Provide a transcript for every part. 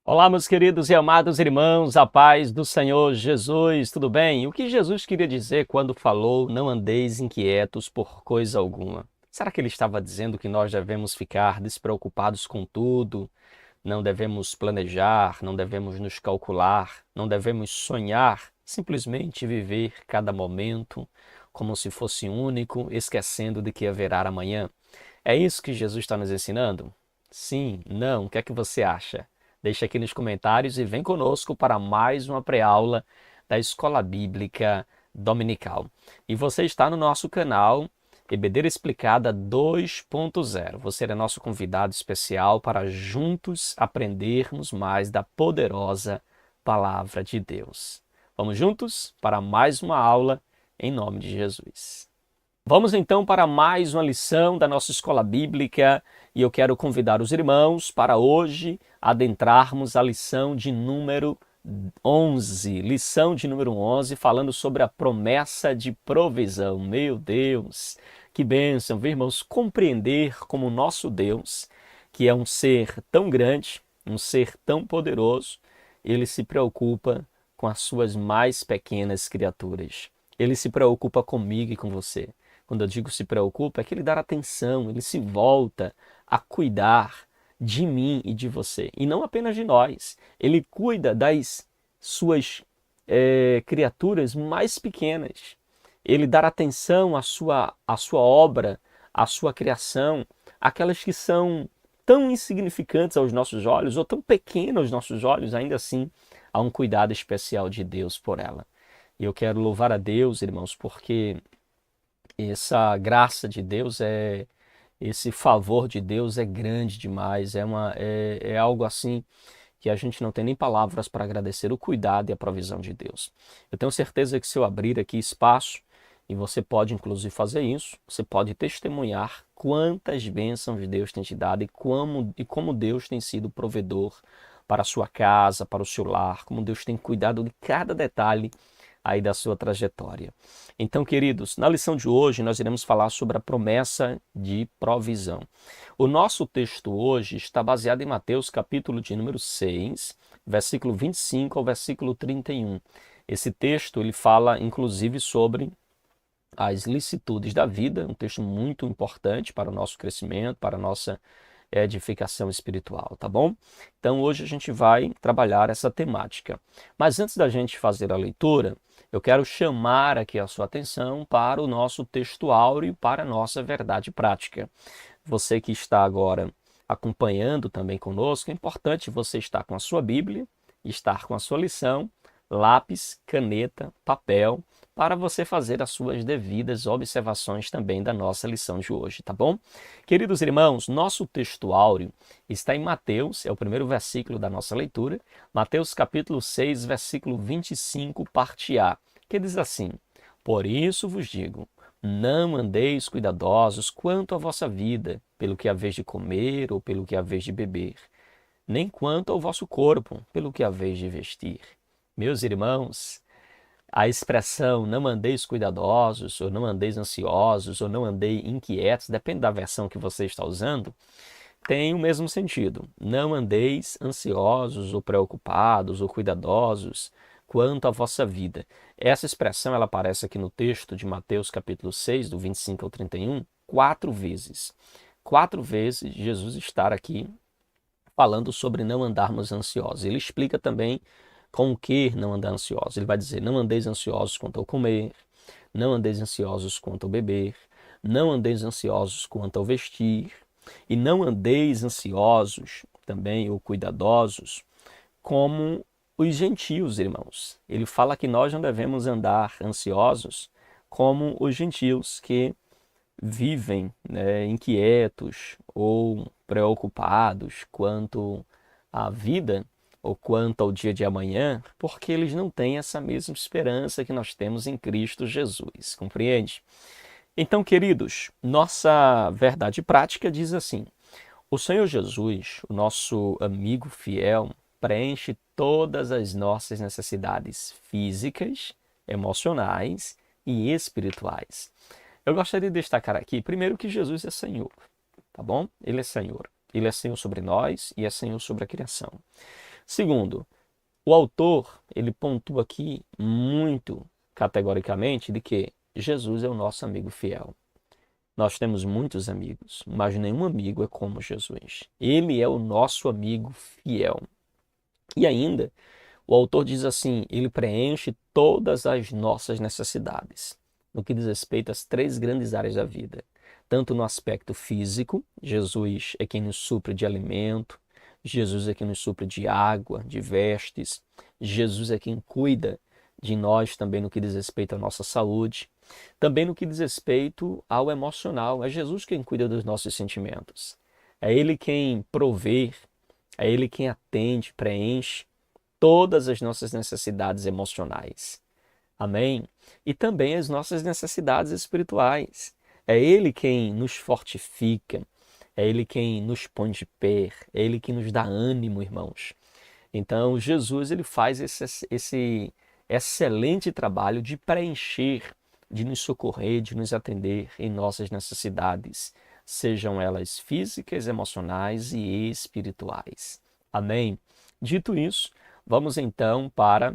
Olá, meus queridos e amados irmãos, a paz do Senhor Jesus, tudo bem? O que Jesus queria dizer quando falou, não andeis inquietos por coisa alguma? Será que ele estava dizendo que nós devemos ficar despreocupados com tudo, não devemos planejar, não devemos nos calcular, não devemos sonhar, simplesmente viver cada momento como se fosse único, esquecendo de que haverá amanhã? É isso que Jesus está nos ensinando? Sim, não, o que é que você acha? Deixa aqui nos comentários e vem conosco para mais uma pré-aula da Escola Bíblica Dominical. E você está no nosso canal EBD Explicada 2.0. Você é nosso convidado especial para juntos aprendermos mais da poderosa Palavra de Deus. Vamos juntos para mais uma aula em nome de Jesus. Vamos então para mais uma lição da nossa escola bíblica e eu quero convidar os irmãos para hoje adentrarmos a lição de número 11. Lição de número 11, falando sobre a promessa de provisão. Meu Deus, que bênção, viu, irmãos, compreender como o nosso Deus, que é um ser tão grande, um ser tão poderoso, ele se preocupa com as suas mais pequenas criaturas. Ele se preocupa comigo e com você. Quando eu digo se preocupa, é que ele dá atenção, ele se volta a cuidar de mim e de você. E não apenas de nós. Ele cuida das suas criaturas mais pequenas. Ele dá atenção à sua obra, à sua criação, aquelas que são tão insignificantes aos nossos olhos ou tão pequenas aos nossos olhos, ainda assim há um cuidado especial de Deus por ela. E eu quero louvar a Deus, irmãos, porque essa graça de Deus esse favor de Deus é grande demais, é algo assim que a gente não tem nem palavras para agradecer o cuidado e a provisão de Deus. Eu tenho certeza que se eu abrir aqui espaço, e você pode inclusive fazer isso, você pode testemunhar quantas bênçãos Deus tem te dado e como Deus tem sido provedor para a sua casa, para o seu lar, como Deus tem cuidado de cada detalhe aí da sua trajetória. Então, queridos, na lição de hoje nós iremos falar sobre a promessa de provisão. O nosso texto hoje está baseado em Mateus capítulo de número 6, versículo 25 ao versículo 31. Esse texto ele fala inclusive sobre as licitudes da vida, um texto muito importante para o nosso crescimento, para a nossa edificação espiritual, tá bom? Então hoje a gente vai trabalhar essa temática. Mas antes da gente fazer a leitura, eu quero chamar aqui a sua atenção para o nosso texto áureo, para a nossa verdade prática. Você que está agora acompanhando também conosco, é importante você estar com a sua Bíblia, estar com a sua lição, lápis, caneta, papel, para você fazer as suas devidas observações também da nossa lição de hoje, tá bom? Queridos irmãos, nosso texto áureo está em Mateus, é o primeiro versículo da nossa leitura, Mateus capítulo 6, versículo 25, parte A, que diz assim: Por isso vos digo, não andeis cuidadosos quanto à vossa vida, pelo que haveis de comer ou pelo que haveis de beber, nem quanto ao vosso corpo, pelo que haveis de vestir. Meus irmãos, a expressão não andeis cuidadosos, ou não andeis ansiosos, ou não andei inquietos, depende da versão que você está usando, tem o mesmo sentido. Não andeis ansiosos, ou preocupados, ou cuidadosos quanto à vossa vida. Essa expressão ela aparece aqui no texto de Mateus capítulo 6, do 25 ao 31, 4 vezes. 4 vezes Jesus está aqui falando sobre não andarmos ansiosos. Ele explica também com o que não andar ansiosos. Ele vai dizer, não andeis ansiosos quanto ao comer, não andeis ansiosos quanto ao beber, não andeis ansiosos quanto ao vestir, e não andeis ansiosos também ou cuidadosos como os gentios, irmãos. Ele fala que nós não devemos andar ansiosos como os gentios que vivem, né, inquietos ou preocupados quanto à vida ou quanto ao dia de amanhã, porque eles não têm essa mesma esperança que nós temos em Cristo Jesus, compreende? Então, queridos, nossa verdade prática diz assim: o Senhor Jesus, o nosso amigo fiel, preenche todas as nossas necessidades físicas, emocionais e espirituais. Eu gostaria de destacar aqui, primeiro, que Jesus é Senhor, tá bom? Ele é Senhor. Ele é Senhor sobre nós e é Senhor sobre a criação. Segundo, o autor, ele pontua aqui muito categoricamente de que Jesus é o nosso amigo fiel. Nós temos muitos amigos, mas nenhum amigo é como Jesus. Ele é o nosso amigo fiel. E ainda, o autor diz assim, ele preenche todas as nossas necessidades, no que diz respeito às três grandes áreas da vida. Tanto no aspecto físico, Jesus é quem nos supre de alimento, Jesus é quem nos supre de água, de vestes, Jesus é quem cuida de nós também no que diz respeito à nossa saúde, também no que diz respeito ao emocional. É Jesus quem cuida dos nossos sentimentos. É Ele quem provê, é Ele quem atende, preenche todas as nossas necessidades emocionais. Amém? E também as nossas necessidades espirituais. É Ele quem nos fortifica, é Ele quem nos põe de pé, é Ele quem nos dá ânimo, irmãos. Então, Jesus ele faz esse excelente trabalho de preencher, de nos socorrer, de nos atender em nossas necessidades, sejam elas físicas, emocionais e espirituais. Amém? Dito isso, vamos então para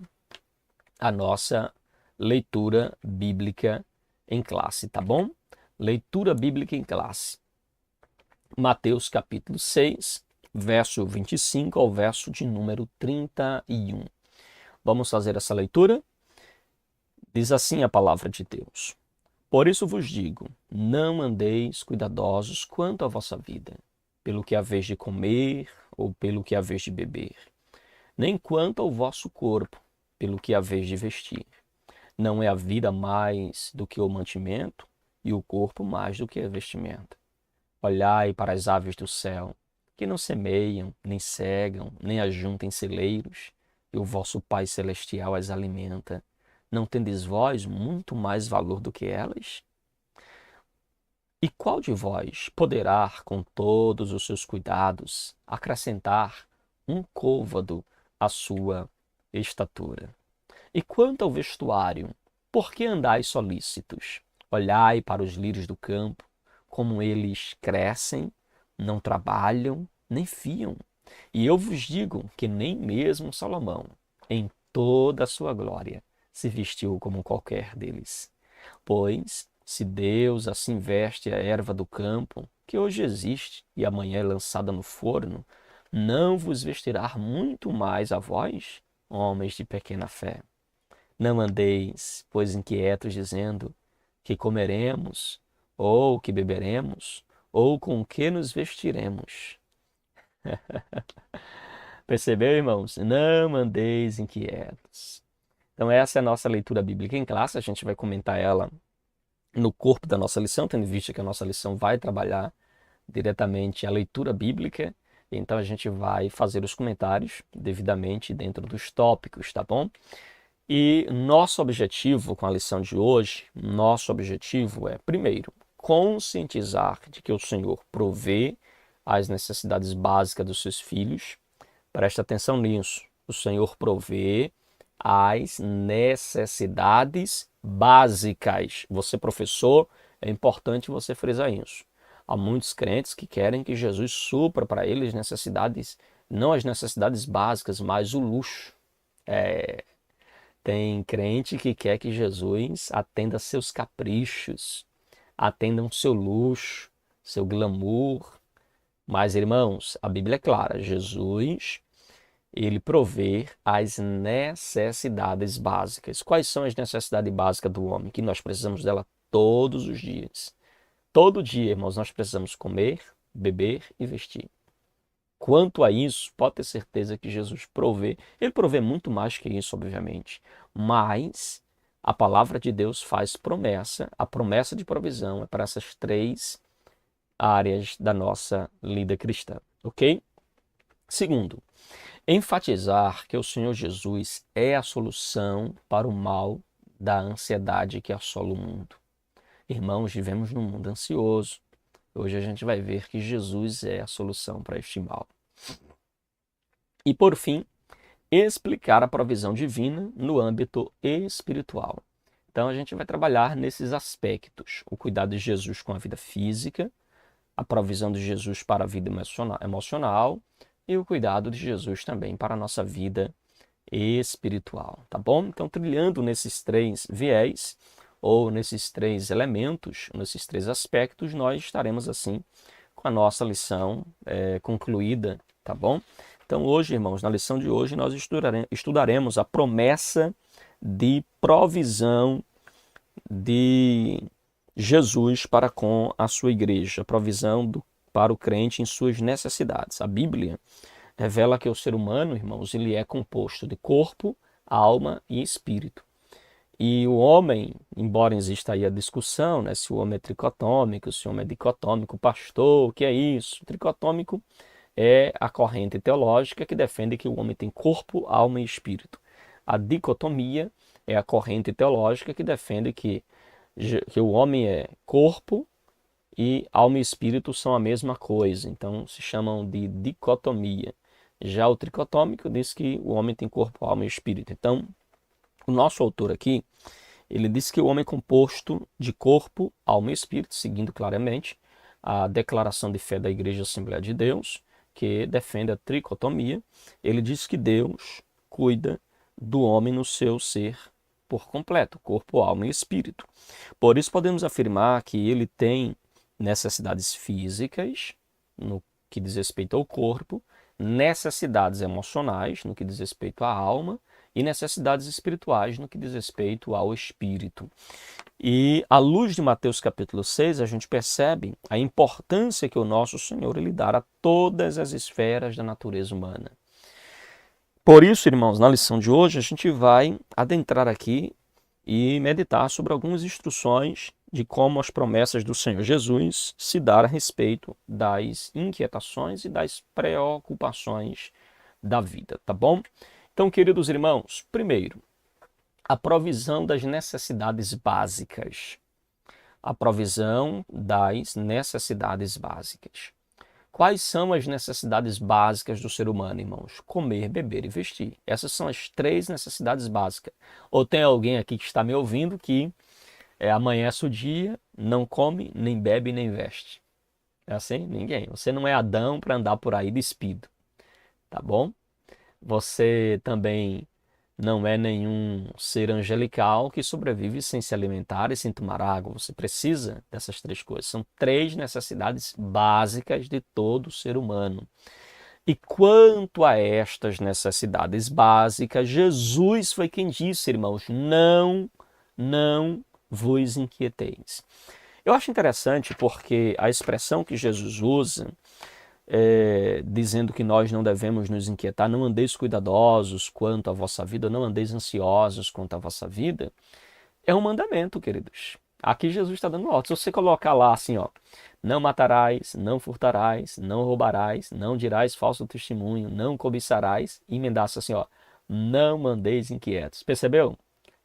a nossa leitura bíblica em classe, tá bom? Leitura bíblica em classe. Mateus capítulo 6, verso 25 ao verso de número 31. Vamos fazer essa leitura? Diz assim a palavra de Deus. Por isso vos digo, não andeis cuidadosos quanto à vossa vida, pelo que haveis de comer ou pelo que haveis de beber, nem quanto ao vosso corpo, pelo que haveis de vestir. Não é a vida mais do que o mantimento, e o corpo mais do que a vestimenta. Olhai para as aves do céu, que não semeiam, nem cegam, nem ajuntem celeiros, e o vosso Pai Celestial as alimenta. Não tendes vós muito mais valor do que elas? E qual de vós poderá, com todos os seus cuidados, acrescentar um côvado à sua estatura? E quanto ao vestuário, por que andais solícitos? Olhai para os lírios do campo, como eles crescem, não trabalham, nem fiam. E eu vos digo que nem mesmo Salomão, em toda a sua glória, se vestiu como qualquer deles. Pois, se Deus assim veste a erva do campo, que hoje existe e amanhã é lançada no forno, não vos vestirá muito mais a vós, homens de pequena fé? Não andeis, pois, inquietos, dizendo que comeremos, ou que beberemos, ou com que nos vestiremos. Percebeu, irmãos? Não andeis inquietos. Então, essa é a nossa leitura bíblica em classe. A gente vai comentar ela no corpo da nossa lição, tendo em vista que a nossa lição vai trabalhar diretamente a leitura bíblica. Então, a gente vai fazer os comentários devidamente dentro dos tópicos, tá bom? E nosso objetivo com a lição de hoje, nosso objetivo é, primeiro, conscientizar de que o Senhor provê as necessidades básicas dos seus filhos. Presta atenção nisso. O Senhor provê as necessidades básicas. Você, professor, é importante você frisar isso. Há muitos crentes que querem que Jesus supra para eles necessidades, não as necessidades básicas, mas o luxo. Tem crente que quer que Jesus atenda seus caprichos, atenda o seu luxo, seu glamour. Mas, irmãos, a Bíblia é clara, Jesus, ele provê as necessidades básicas. Quais são as necessidades básicas do homem? Que nós precisamos dela todos os dias. Todo dia, irmãos, nós precisamos comer, beber e vestir. Quanto a isso, pode ter certeza que Jesus provê. Ele provê muito mais que isso, obviamente. Mas a palavra de Deus faz promessa. A promessa de provisão é para essas três áreas da nossa vida cristã, ok? Segundo, enfatizar que o Senhor Jesus é a solução para o mal da ansiedade que assola o mundo. Irmãos, vivemos num mundo ansioso. Hoje a gente vai ver que Jesus é a solução para este mal. E por fim, explicar a provisão divina no âmbito espiritual. Então a gente vai trabalhar nesses aspectos: o cuidado de Jesus com a vida física, a provisão de Jesus para a vida emocional e o cuidado de Jesus também para a nossa vida espiritual, tá bom? Então, trilhando nesses três viés, ou nesses três elementos, nesses três aspectos, nós estaremos assim com a nossa lição concluída, tá bom? Então hoje, irmãos, na lição de hoje nós estudaremos a promessa de provisão de Jesus para com a sua igreja, a provisão para o crente em suas necessidades. A Bíblia revela que o ser humano, irmãos, ele é composto de corpo, alma e espírito. E o homem, embora exista aí a discussão, né, se o homem é tricotômico, se o homem é dicotômico, pastor, o que é isso? Tricotômico é a corrente teológica que defende que o homem tem corpo, alma e espírito. A dicotomia é a corrente teológica que defende que o homem é corpo e alma e espírito são a mesma coisa. Então se chamam de dicotomia. Já o tricotômico diz que o homem tem corpo, alma e espírito. Então, o nosso autor aqui, ele diz que o homem é composto de corpo, alma e espírito, seguindo claramente a declaração de fé da Igreja Assembleia de Deus, que defende a tricotomia. Ele diz que Deus cuida do homem no seu ser por completo, corpo, alma e espírito. Por isso podemos afirmar que ele tem necessidades físicas, no que diz respeito ao corpo, necessidades emocionais, no que diz respeito à alma, e necessidades espirituais no que diz respeito ao espírito. E à luz de Mateus capítulo 6, a gente percebe a importância que o nosso Senhor ele dá a todas as esferas da natureza humana. Por isso, irmãos, na lição de hoje a gente vai adentrar aqui e meditar sobre algumas instruções de como as promessas do Senhor Jesus se dar a respeito das inquietações e das preocupações da vida, tá bom? Então, queridos irmãos, primeiro, a provisão das necessidades básicas. A provisão das necessidades básicas. Quais são as necessidades básicas do ser humano, irmãos? Comer, beber e vestir. Essas são as três necessidades básicas. Ou tem alguém aqui que está me ouvindo que amanhece o dia, não come, nem bebe, nem veste. É assim? Ninguém. Você não é Adão para andar por aí despido. Tá bom? Você também não é nenhum ser angelical que sobrevive sem se alimentar e sem tomar água. Você precisa dessas três coisas. São três necessidades básicas de todo ser humano. E quanto a estas necessidades básicas, Jesus foi quem disse, irmãos, não vos inquieteis. Eu acho interessante porque a expressão que Jesus usa, dizendo que nós não devemos nos inquietar, não andeis cuidadosos quanto à vossa vida, não andeis ansiosos quanto à vossa vida, é um mandamento, queridos. Aqui Jesus está dando ordem. Se você colocar lá assim, ó, não matarás, não furtarás, não roubarás, não dirás falso testemunho, não cobiçarás, e emendasse assim, ó, não andeis inquietos. Percebeu?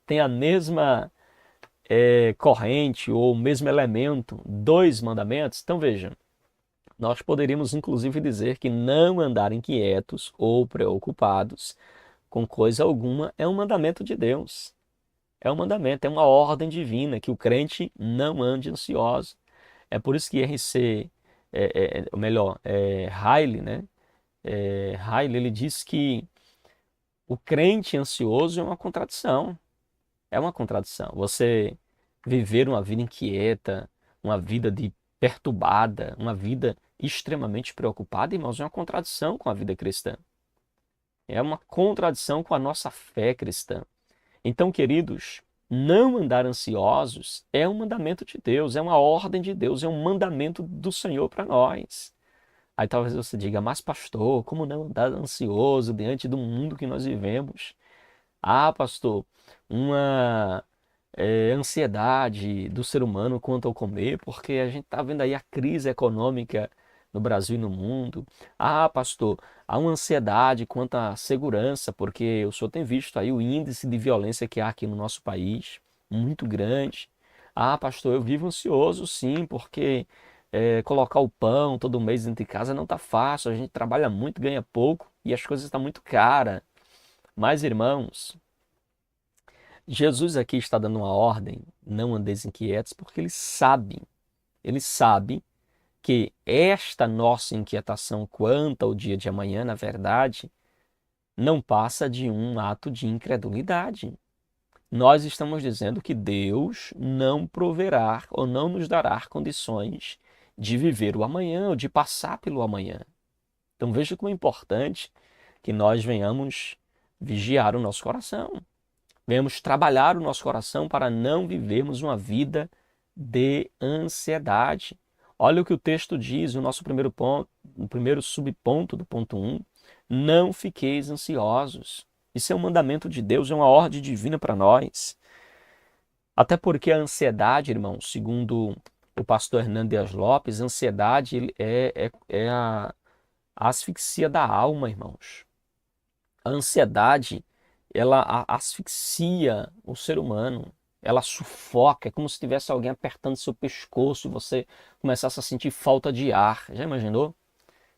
Tem a mesma corrente ou o mesmo elemento, dois mandamentos. Então veja, nós poderíamos inclusive dizer que não andar inquietos ou preocupados com coisa alguma é um mandamento de Deus. É um mandamento, é uma ordem divina que o crente não ande ansioso. É por isso que R.C., ou melhor, Riley, né? Riley, ele diz que o crente ansioso é uma contradição. É uma contradição. Você viver uma vida inquieta, uma vida perturbada, uma vida extremamente preocupada, irmãos, é uma contradição com a vida cristã. É uma contradição com a nossa fé cristã. Então, queridos, não andar ansiosos é um mandamento de Deus, é uma ordem de Deus, é um mandamento do Senhor para nós. Aí talvez você diga, mas pastor, como não andar ansioso diante do mundo que nós vivemos? Ah, pastor, uma ansiedade do ser humano quanto ao comer, porque a gente está vendo aí a crise econômica no Brasil e no mundo. Ah, pastor, há uma ansiedade quanto à segurança, porque o senhor tem visto aí o índice de violência que há aqui no nosso país, muito grande. Ah, pastor, eu vivo ansioso sim, porque colocar o pão todo mês dentro de casa não está fácil, a gente trabalha muito, ganha pouco e as coisas estão muito caras. Mas, irmãos, Jesus aqui está dando uma ordem, não andeis inquietos, porque ele sabe que esta nossa inquietação quanto ao dia de amanhã, na verdade, não passa de um ato de incredulidade. Nós estamos dizendo que Deus não proverá ou não nos dará condições de viver o amanhã ou de passar pelo amanhã. Então veja como é importante que nós venhamos vigiar o nosso coração. Venhamos trabalhar o nosso coração para não vivermos uma vida de ansiedade. Olha o que o texto diz, o nosso primeiro ponto, o primeiro subponto do ponto 1. Não fiqueis ansiosos. Isso é um mandamento de Deus, é uma ordem divina para nós. Até porque a ansiedade, irmão, segundo o pastor Hernando Dias Lopes, a ansiedade é a asfixia da alma, irmãos. A ansiedade, ela asfixia o ser humano. Ela sufoca, é como se tivesse alguém apertando seu pescoço e você começasse a sentir falta de ar. Já imaginou?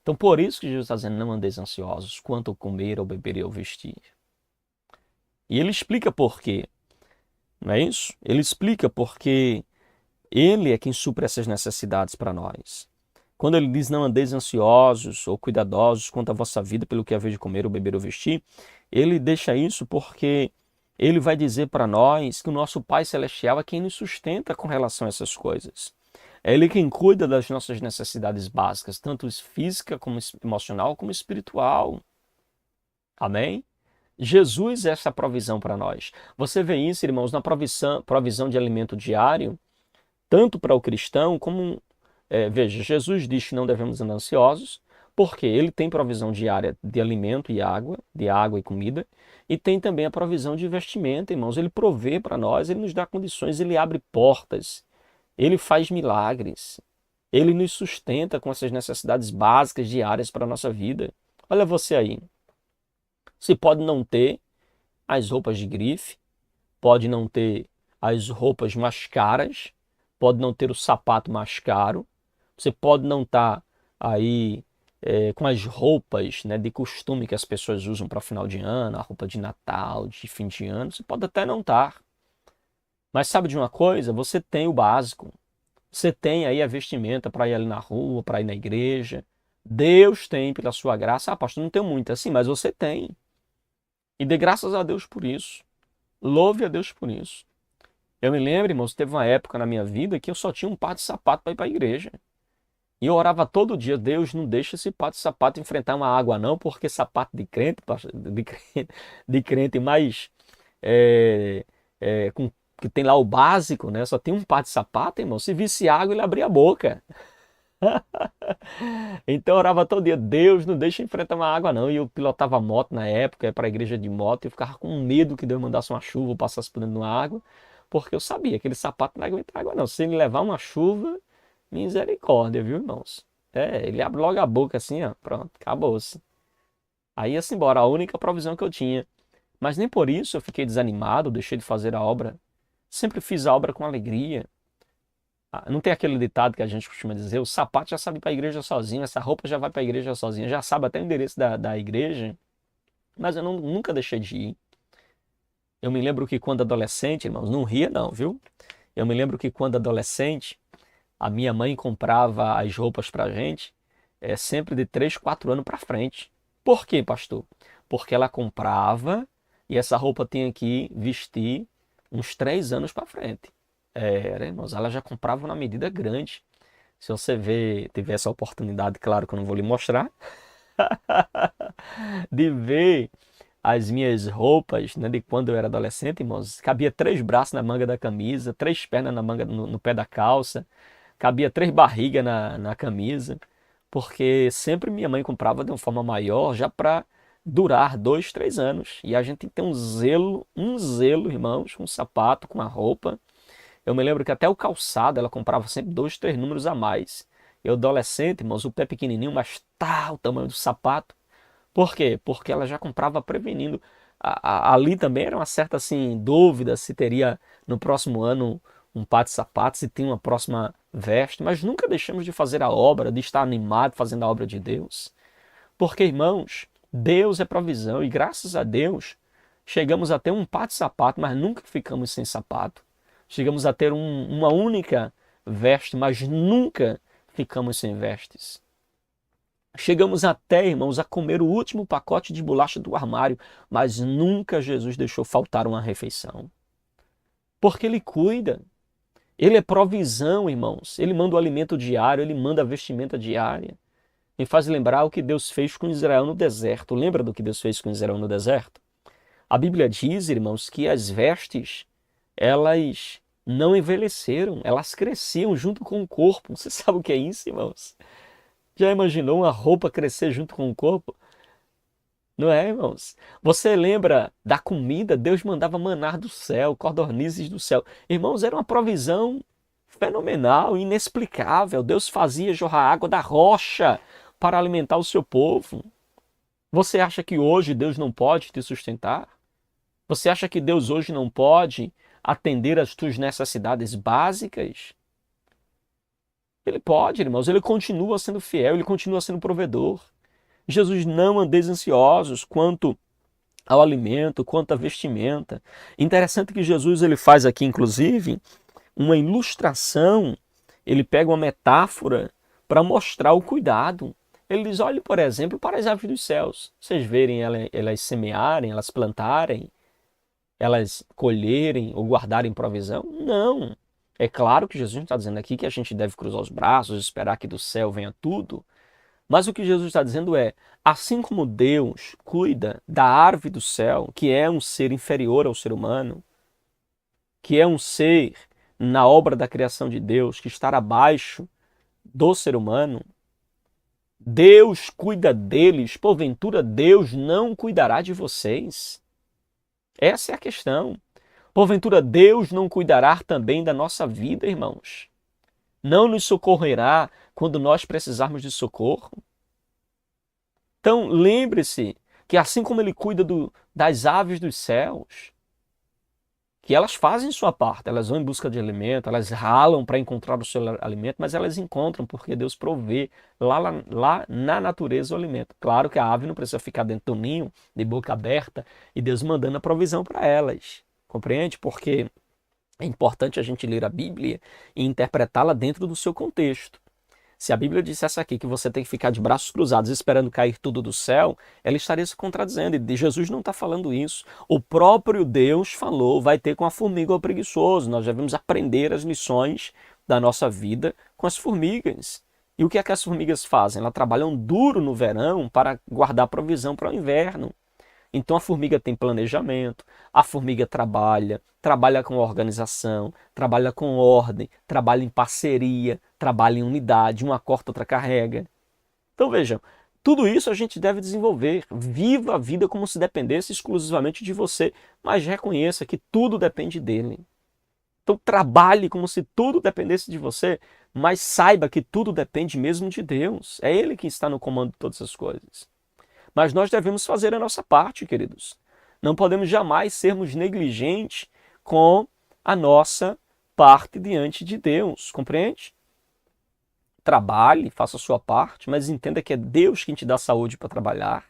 Então, por isso que Jesus está dizendo, não andeis ansiosos quanto ao comer, ao beber e ao vestir. E ele explica por quê. Não é isso? Ele explica porque ele é quem supre essas necessidades para nós. Quando ele diz não andeis ansiosos ou cuidadosos quanto à vossa vida pelo que haver de comer ou beber ou vestir, ele deixa isso porque ele vai dizer para nós que o nosso Pai Celestial é quem nos sustenta com relação a essas coisas. É Ele quem cuida das nossas necessidades básicas, tanto física, como emocional, como espiritual. Amém? Jesus é essa provisão para nós. Você vê isso, irmãos, na provisão de alimento diário, tanto para o cristão como... veja, Jesus diz que não devemos andar ansiosos, porque Ele tem provisão diária de alimento e água, de água e comida, e tem também a provisão de vestimenta, irmãos. Ele provê para nós, Ele nos dá condições, Ele abre portas, Ele faz milagres, Ele nos sustenta com essas necessidades básicas diárias para a nossa vida. Olha você aí. Você pode não ter as roupas de grife, pode não ter as roupas mais caras, pode não ter o sapato mais caro, você pode não estar aí com as roupas, né, de costume que as pessoas usam para final de ano, a roupa de Natal, de fim de ano, você pode até não estar. Mas sabe de uma coisa? Você tem o básico. Você tem aí a vestimenta para ir ali na rua, para ir na igreja. Deus tem pela sua graça. Ah, pastor, não tenho muito assim, mas você tem. E dê graças a Deus por isso. Louve a Deus por isso. Eu me lembro, irmãos, teve uma época na minha vida que eu só tinha um par de sapato para ir para a igreja. E eu orava todo dia, Deus, não deixa esse par de sapato enfrentar uma água não, porque sapato de crente, de crente mais que tem lá o básico, né? Só tem um par de sapato, irmão. Se visse água, ele abria a boca. Então eu orava todo dia, Deus, não deixa enfrentar uma água não. E eu pilotava moto na época, ia para a igreja de moto, e eu ficava com medo que Deus mandasse uma chuva ou passasse por dentro de uma água, porque eu sabia que aquele sapato não aguenta água não. Se ele levar uma chuva, misericórdia, viu, irmãos? Ele abre logo a boca assim, ó, pronto, acabou-se. Aí ia-se embora, a única provisão que eu tinha. Mas nem por isso eu fiquei desanimado, deixei de fazer a obra. Sempre fiz a obra com alegria. Não tem aquele ditado que a gente costuma dizer, o sapato já sabe ir para a igreja sozinho, essa roupa já vai para a igreja sozinha, já sabe até o endereço da igreja, mas eu nunca deixei de ir. Eu me lembro que quando adolescente, irmãos, não ria não, viu? Eu me lembro que quando adolescente, a minha mãe comprava as roupas para a gente sempre de 3, 4 anos para frente. Por quê, pastor? Porque ela comprava e essa roupa tinha que vestir uns 3 anos para frente. Irmãos, ela já comprava na medida grande. Se você tiver essa oportunidade, claro que eu não vou lhe mostrar, de ver as minhas roupas, né, de quando eu era adolescente, irmãos, cabia 3 braços na manga da camisa, 3 pernas na manga, no pé da calça, cabia 3 barrigas na camisa, porque sempre minha mãe comprava de uma forma maior, já para durar 2, 3 anos. E a gente tem que ter um zelo, irmãos, com o sapato, com a roupa. Eu me lembro que até o calçado ela comprava sempre 2, 3 números a mais. Eu adolescente, irmãos, o pé pequenininho, mas tá o tamanho do sapato. Por quê? Porque ela já comprava prevenindo. Ali também era uma certa assim, dúvida se teria no próximo ano um par de sapatos, se tinha uma próxima veste, mas nunca deixamos de fazer a obra, de estar animado fazendo a obra de Deus. Porque, irmãos, Deus é provisão e graças a Deus chegamos a ter um par de sapato, mas nunca ficamos sem sapato. Chegamos a ter uma única veste, mas nunca ficamos sem vestes. Chegamos até, irmãos, a comer o último pacote de bolacha do armário, mas nunca Jesus deixou faltar uma refeição. Porque Ele cuida. Ele é provisão, irmãos. Ele manda o alimento diário, Ele manda a vestimenta diária. Me faz lembrar o que Deus fez com Israel no deserto. Lembra do que Deus fez com Israel no deserto? A Bíblia diz, irmãos, que as vestes, elas não envelheceram, elas cresciam junto com o corpo. Você sabe o que é isso, irmãos? Já imaginou uma roupa crescer junto com o corpo? Não é, irmãos? Você lembra da comida? Deus mandava manar do céu, codornizes do céu. Irmãos, era uma provisão fenomenal, inexplicável. Deus fazia jorrar água da rocha para alimentar o seu povo. Você acha que hoje Deus não pode te sustentar? Você acha que Deus hoje não pode atender às tuas necessidades básicas? Ele pode, irmãos. Ele continua sendo fiel, ele continua sendo provedor. Jesus, não andeis ansiosos quanto ao alimento, quanto à vestimenta. Interessante que Jesus ele faz aqui, inclusive, uma ilustração. Ele pega uma metáfora para mostrar o cuidado. Ele diz, olhe, por exemplo, para as aves dos céus. Vocês verem elas semearem, elas plantarem, elas colherem ou guardarem provisão? Não. É claro que Jesus está dizendo aqui que a gente deve cruzar os braços, esperar que do céu venha tudo. Mas o que Jesus está dizendo é, assim como Deus cuida da árvore do céu, que é um ser inferior ao ser humano, que é um ser na obra da criação de Deus, que está abaixo do ser humano, Deus cuida deles, porventura Deus não cuidará de vocês? Essa é a questão. Porventura Deus não cuidará também da nossa vida, irmãos? Não nos socorrerá quando nós precisarmos de socorro? Então, lembre-se que assim como Ele cuida das aves dos céus, que elas fazem sua parte, elas vão em busca de alimento, elas ralam para encontrar o seu alimento, mas elas encontram porque Deus provê lá na natureza o alimento. Claro que a ave não precisa ficar dentro do ninho, de boca aberta, e Deus mandando a provisão para elas. Compreende? Porque é importante a gente ler a Bíblia e interpretá-la dentro do seu contexto. Se a Bíblia dissesse aqui que você tem que ficar de braços cruzados esperando cair tudo do céu, ela estaria se contradizendo. E Jesus não está falando isso. O próprio Deus falou, vai ter com a formiga ou preguiçoso. Nós devemos aprender as lições da nossa vida com as formigas. E o que é que as formigas fazem? Elas trabalham duro no verão para guardar provisão para o inverno. Então a formiga tem planejamento, a formiga trabalha com organização, trabalha com ordem, trabalha em parceria, trabalha em unidade, uma corta, outra carrega. Então vejam, tudo isso a gente deve desenvolver. Viva a vida como se dependesse exclusivamente de você, mas reconheça que tudo depende dele. Então trabalhe como se tudo dependesse de você, mas saiba que tudo depende mesmo de Deus. É Ele que está no comando de todas as coisas. Mas nós devemos fazer a nossa parte, queridos. Não podemos jamais sermos negligentes com a nossa parte diante de Deus, compreende? Trabalhe, faça a sua parte, mas entenda que é Deus quem te dá saúde para trabalhar.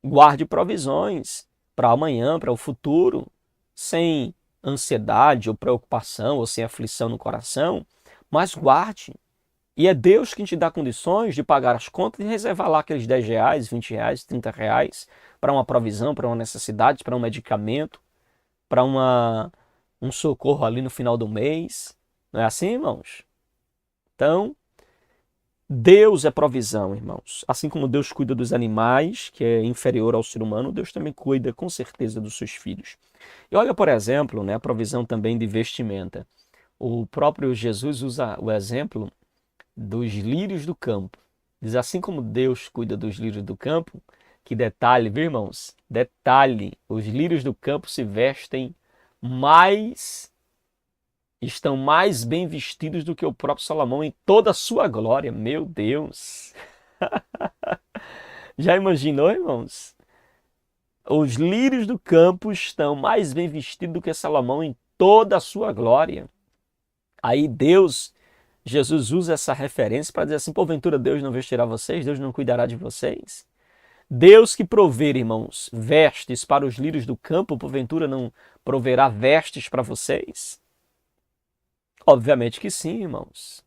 Guarde provisões para amanhã, para o futuro, sem ansiedade ou preocupação ou sem aflição no coração, mas guarde. E é Deus quem te dá condições de pagar as contas e reservar lá aqueles R$10, R$20, R$30 para uma provisão, para uma necessidade, para um medicamento, para um socorro ali no final do mês. Não é assim, irmãos? Então, Deus é provisão, irmãos. Assim como Deus cuida dos animais, que é inferior ao ser humano, Deus também cuida com certeza dos seus filhos. E olha, por exemplo, né, a provisão também de vestimenta. O próprio Jesus usa o exemplo dos lírios do campo. Diz assim como Deus cuida dos lírios do campo, que detalhe, viu, irmãos? Detalhe, os lírios do campo se vestem estão mais bem vestidos do que o próprio Salomão em toda a sua glória. Meu Deus! Já imaginou, irmãos? Os lírios do campo estão mais bem vestidos do que Salomão em toda a sua glória. Aí Jesus usa essa referência para dizer assim, porventura Deus não vestirá vocês, Deus não cuidará de vocês? Deus que prover, irmãos, vestes para os lírios do campo, porventura não proverá vestes para vocês? Obviamente que sim, irmãos.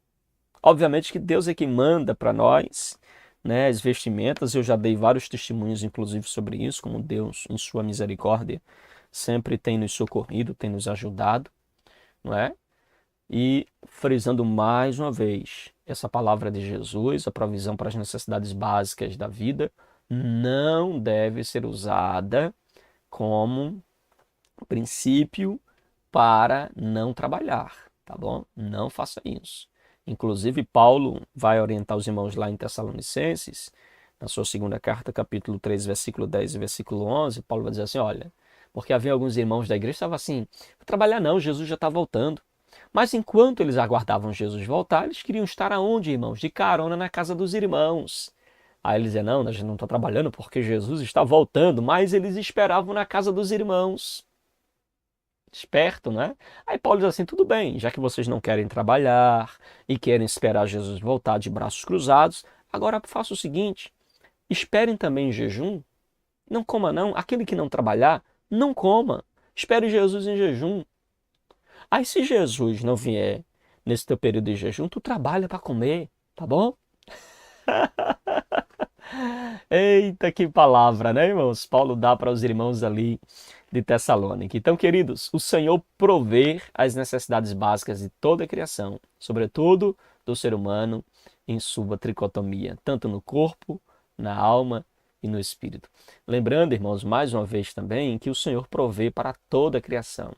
Obviamente que Deus é quem manda para nós, né, as vestimentas. Eu já dei vários testemunhos, inclusive, sobre isso, como Deus, em sua misericórdia, sempre tem nos socorrido, tem nos ajudado, não é? E frisando mais uma vez, essa palavra de Jesus, a provisão para as necessidades básicas da vida, não deve ser usada como princípio para não trabalhar, tá bom? Não faça isso. Inclusive, Paulo vai orientar os irmãos lá em Tessalonicenses, na sua segunda carta, capítulo 3, versículo 10 e versículo 11, Paulo vai dizer assim, olha, porque havia alguns irmãos da igreja que estavam assim, não trabalhar não, Jesus já está voltando. Mas enquanto eles aguardavam Jesus voltar, eles queriam estar aonde, irmãos? De carona na casa dos irmãos. Aí eles diziam, não, a gente não está trabalhando porque Jesus está voltando, mas eles esperavam na casa dos irmãos. Esperto, né? Aí Paulo diz assim, tudo bem, já que vocês não querem trabalhar e querem esperar Jesus voltar de braços cruzados, agora faça o seguinte, esperem também em jejum, não coma não, aquele que não trabalhar, não coma, espere Jesus em jejum. Aí se Jesus não vier nesse teu período de jejum, tu trabalha para comer, tá bom? Eita, que palavra, né, irmãos? Paulo dá para os irmãos ali de Tessalônica. Então, queridos, o Senhor provê as necessidades básicas de toda a criação, sobretudo do ser humano em sua tricotomia, tanto no corpo, na alma e no espírito. Lembrando, irmãos, mais uma vez também, que o Senhor provê para toda a criação.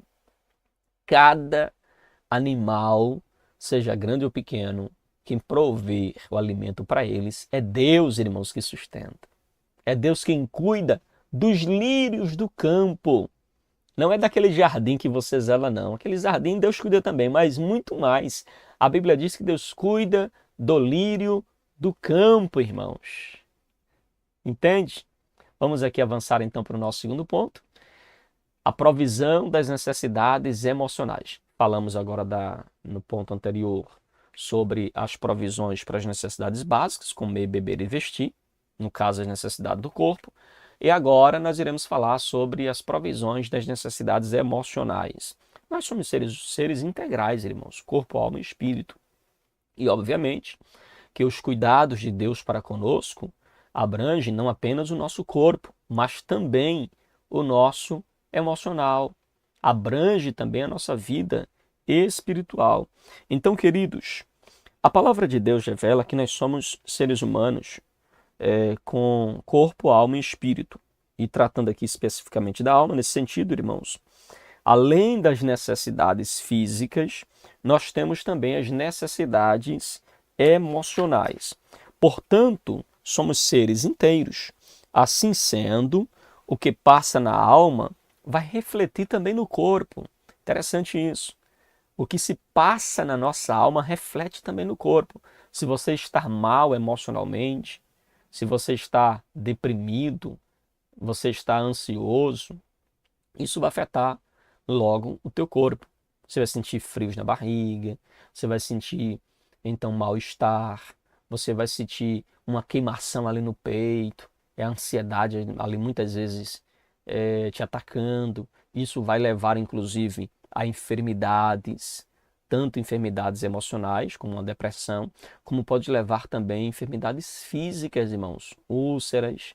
Cada animal, seja grande ou pequeno, quem provê o alimento para eles é Deus, irmãos, que sustenta. É Deus quem cuida dos lírios do campo. Não é daquele jardim que você zela, não. Aquele jardim Deus cuida também, mas muito mais. A Bíblia diz que Deus cuida do lírio do campo, irmãos. Entende? Vamos aqui avançar então para o nosso segundo ponto. A provisão das necessidades emocionais. Falamos agora no ponto anterior sobre as provisões para as necessidades básicas, comer, beber e vestir, no caso as necessidades do corpo. E agora nós iremos falar sobre as provisões das necessidades emocionais. Nós somos seres integrais, irmãos, corpo, alma e espírito. E obviamente que os cuidados de Deus para conosco abrangem não apenas o nosso corpo, mas também o nosso emocional, abrange também a nossa vida espiritual. Então, queridos, a palavra de Deus revela que nós somos seres humanos com corpo, alma e espírito. E tratando aqui especificamente da alma, nesse sentido, irmãos, além das necessidades físicas, nós temos também as necessidades emocionais. Portanto, somos seres inteiros. Assim sendo, o que passa na alma vai refletir também no corpo. Interessante isso. O que se passa na nossa alma reflete também no corpo. Se você está mal emocionalmente, se você está deprimido, você está ansioso, isso vai afetar logo o teu corpo. Você vai sentir frios na barriga, você vai sentir então mal-estar, você vai sentir uma queimação ali no peito, é a ansiedade ali muitas vezes te atacando. Isso vai levar inclusive a enfermidades, tanto enfermidades emocionais, como uma depressão, como pode levar também a enfermidades físicas, irmãos, úlceras,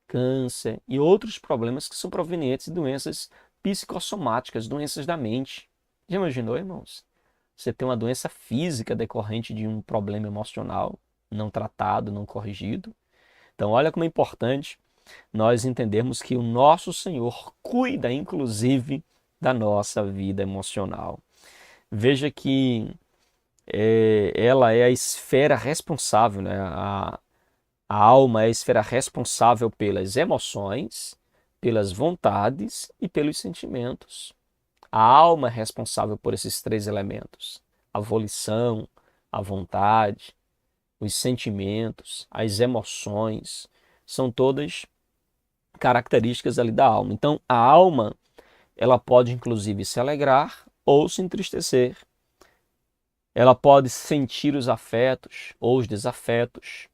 câncer e outros problemas que são provenientes de doenças psicossomáticas, doenças da mente. Já imaginou, irmãos? Você tem uma doença física decorrente de um problema emocional não tratado, não corrigido. Então, olha como é importante nós entendermos que o nosso Senhor cuida, inclusive, da nossa vida emocional. Veja que ela é a esfera responsável, né? A alma é a esfera responsável pelas emoções, pelas vontades e pelos sentimentos. A alma é responsável por esses três elementos: a volição, a vontade, os sentimentos, as emoções, são todas características ali da alma. Então, a alma, ela pode inclusive se alegrar ou se entristecer. Ela pode sentir os afetos ou os desafetos.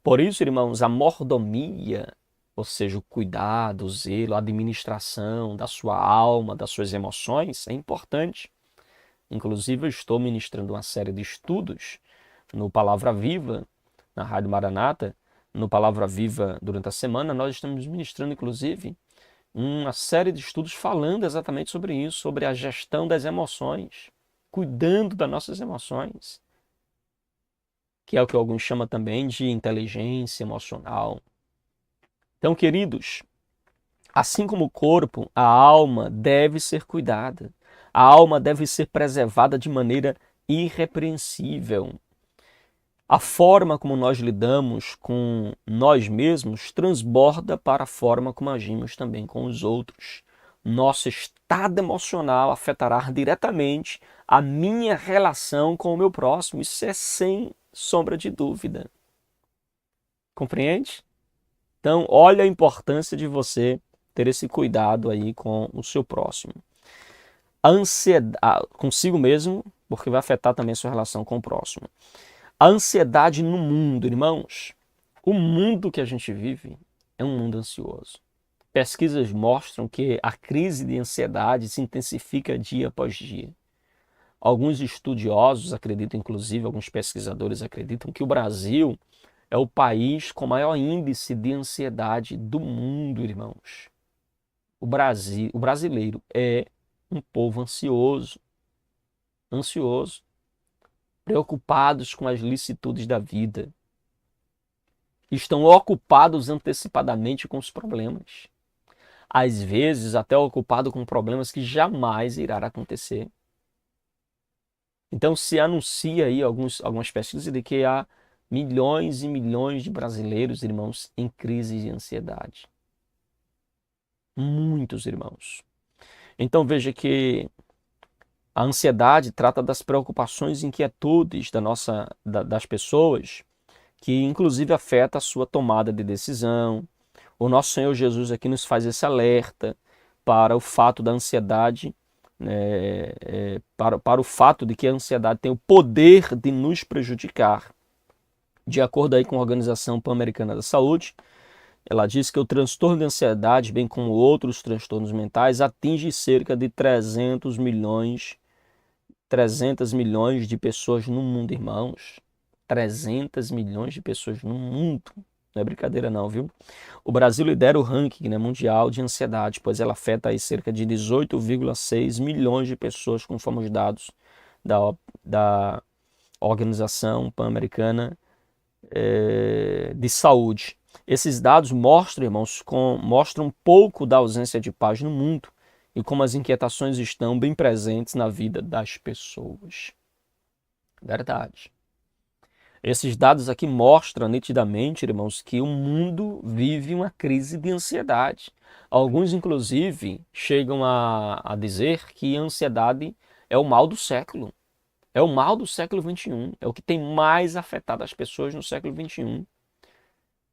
Por isso, irmãos, a mordomia, ou seja, o cuidado, o zelo, a administração da sua alma, das suas emoções, é importante. Inclusive, eu estou ministrando uma série de estudos no Palavra Viva, na Rádio Maranata, no Palavra Viva durante a semana, nós estamos ministrando, inclusive, uma série de estudos falando exatamente sobre isso, sobre a gestão das emoções, cuidando das nossas emoções, que é o que alguns chamam também de inteligência emocional. Então, queridos, assim como o corpo, a alma deve ser cuidada. A alma deve ser preservada de maneira irrepreensível. A forma como nós lidamos com nós mesmos transborda para a forma como agimos também com os outros. Nosso estado emocional afetará diretamente a minha relação com o meu próximo. Isso é sem sombra de dúvida. Compreende? Então, olha a importância de você ter esse cuidado aí com o seu próximo. A ansiedade consigo mesmo, porque vai afetar também a sua relação com o próximo. A ansiedade no mundo, irmãos. O mundo que a gente vive é um mundo ansioso. Pesquisas mostram que a crise de ansiedade se intensifica dia após dia. Alguns estudiosos acreditam, inclusive alguns pesquisadores acreditam, que o Brasil é o país com maior índice de ansiedade do mundo, irmãos. O brasileiro é um povo ansioso, preocupados com as licitudes da vida. Estão ocupados antecipadamente com os problemas. Às vezes até ocupado com problemas que jamais irá acontecer. Então se anuncia aí algumas pesquisas de que há milhões e milhões de brasileiros, irmãos, em crise de ansiedade. Muitos irmãos. Então veja que a ansiedade trata das preocupações e inquietudes das pessoas, que inclusive afeta a sua tomada de decisão. O nosso Senhor Jesus aqui nos faz esse alerta para o fato da ansiedade, para o fato de que a ansiedade tem o poder de nos prejudicar. De acordo aí com a Organização Pan-Americana da Saúde, ela diz que o transtorno de ansiedade, bem como outros transtornos mentais, atinge cerca de 300 milhões de pessoas no mundo, irmãos. 300 milhões de pessoas no mundo. Não é brincadeira não, viu? O Brasil lidera o ranking, né, mundial de ansiedade, pois ela afeta aí cerca de 18,6 milhões de pessoas, conforme os dados da Organização Pan-Americana de Saúde. Esses dados mostram, irmãos, mostram um pouco da ausência de paz no mundo e como as inquietações estão bem presentes na vida das pessoas. Verdade. Esses dados aqui mostram nitidamente, irmãos, que o mundo vive uma crise de ansiedade. Alguns, inclusive, chegam a dizer que a ansiedade é o mal do século. É o mal do século XXI. É o que tem mais afetado as pessoas no século XXI.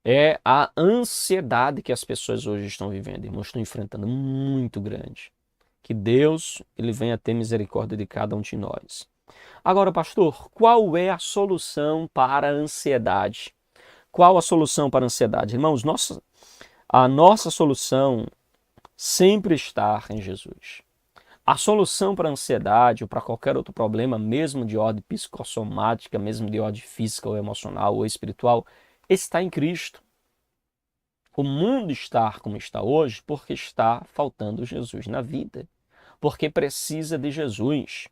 É a ansiedade que as pessoas hoje estão vivendo, irmãos, estão enfrentando, muito grande. Que Deus ele venha ter misericórdia de cada um de nós. Agora, pastor, qual é a solução para a ansiedade? Qual a solução para a ansiedade? Irmãos, a nossa solução sempre está em Jesus. A solução para a ansiedade ou para qualquer outro problema, mesmo de ordem psicossomática, mesmo de ordem física ou emocional ou espiritual, está em Cristo. O mundo está como está hoje porque está faltando Jesus na vida, porque precisa de Jesus.